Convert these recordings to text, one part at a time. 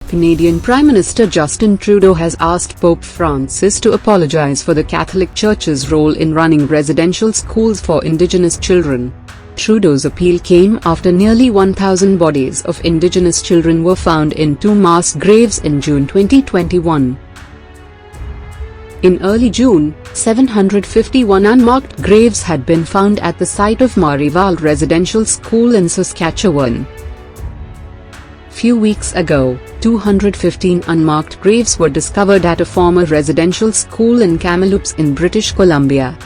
Canadian Prime Minister Justin Trudeau has asked Pope Francis to apologize for the Catholic Church's role in running residential schools for Indigenous children. Trudeau's appeal came after nearly 1,000 bodies of Indigenous children were found in 2 mass graves in June 2021. In early June, 751 unmarked graves had been found at the site of Marival Residential School in Saskatchewan. Few weeks ago, 215 unmarked graves were discovered at a former residential school in Kamloops in British Columbia.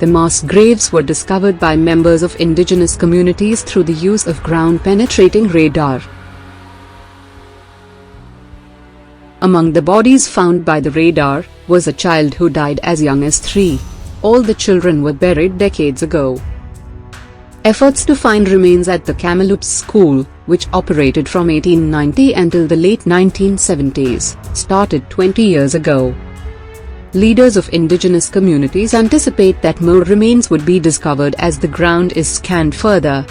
The mass graves were discovered by members of Indigenous communities through the use of ground-penetrating radar. Among the bodies found by the radar was a child who died as young as 3. All the children were buried decades ago. Efforts to find remains at the Kamloops School, which operated from 1890 until the late 1970s, started 20 years ago. Leaders of Indigenous communities anticipate that more remains would be discovered as the ground is scanned further.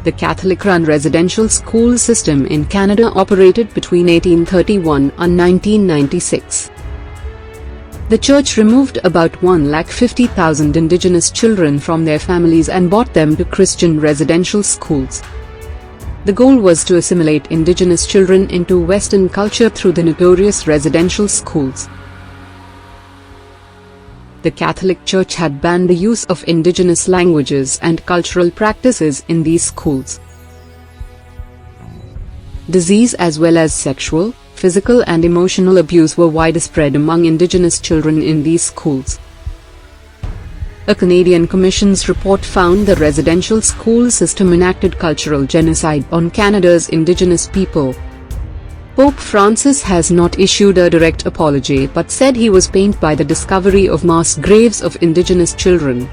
The Catholic-run residential school system in Canada operated between 1831 and 1996. The church removed about 150,000 Indigenous children from their families and brought them to Christian residential schools. The goal was to assimilate Indigenous children into Western culture through the notorious residential schools. The Catholic Church had banned the use of Indigenous languages and cultural practices in these schools. Disease as well as sexual, physical and emotional abuse were widespread among Indigenous children in these schools. A Canadian Commission's report found the residential school system enacted cultural genocide on Canada's Indigenous people. Pope Francis has not issued a direct apology but said he was pained by the discovery of mass graves of Indigenous children.